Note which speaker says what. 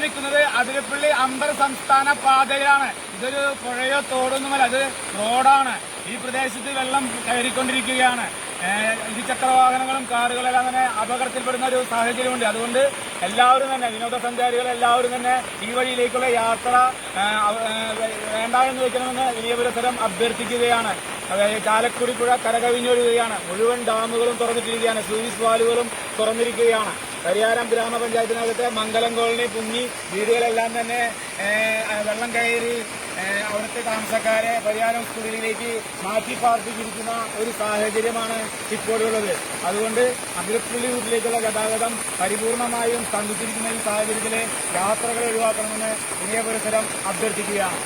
Speaker 1: നിൽക്കുന്നത് അതിരപ്പള്ളി അന്തർ സംസ്ഥാന പാതയിലാണ്. ഇതൊരു പുഴയോ തോടൊന്നുമല്ല, അത് റോഡാണ്. ഈ പ്രദേശത്ത് വെള്ളം കയറിക്കൊണ്ടിരിക്കുകയാണ്. ഇരുചക്ര വാഹനങ്ങളും കാറുകളെല്ലാം തന്നെ അപകടത്തിൽപ്പെടുന്ന ഒരു സാഹചര്യമുണ്ട്. അതുകൊണ്ട് എല്ലാവരും തന്നെ വിനോദസഞ്ചാരികൾ എല്ലാവരും തന്നെ ഈ വഴിയിലേക്കുള്ള യാത്ര വേണ്ട എന്ന് വെക്കണമെന്ന് ഇനിയപുരസരം അഭ്യർത്ഥിക്കുകയാണ്. ചാലക്കുടി പുഴ കരകവിഞ്ഞൊഴുകുകയാണ്. മുഴുവൻ ഡാമുകളും തുറന്നിട്ടിരിക്കുകയാണ്. സ്ലൂയിസ് വാലുകളും തുറന്നിരിക്കുകയാണ്. പരിയാരം ഗ്രാമപഞ്ചായത്തിനകത്തെ മംഗലം കോളനി പൊങ്ങി വീടുകളെല്ലാം തന്നെ വെള്ളം കയറി അവിടുത്തെ താമസക്കാരെ പരിയാരം സ്കൂളിലേക്ക് മാറ്റി പാർപ്പിച്ചിരിക്കുന്ന ഒരു സാഹചര്യമാണ് ഇപ്പോഴുള്ളത്. അതുകൊണ്ട് അതിരപ്പള്ളി റൂട്ടിലേക്കുള്ള ഗതാഗതം പരിപൂർണമായും സ്തംഭിച്ചിരിക്കുന്ന ഈ സാഹചര്യത്തിലെ യാത്രകൾ ഒഴിവാക്കണമെന്ന് ഇനിയപുരസരം അഭ്യർത്ഥിക്കുകയാണ്.